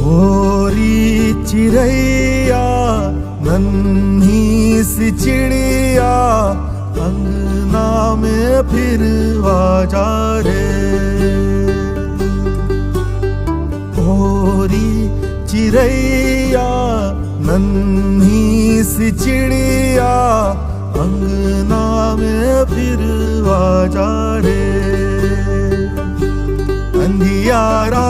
गोरी चिड़ैया नन्ही सी चिड़िया अंगना में फिर आजा रे। गोरी चिड़ैया नन्ही सी चिड़िया अंगना में फिर आजा रे। अंधियारा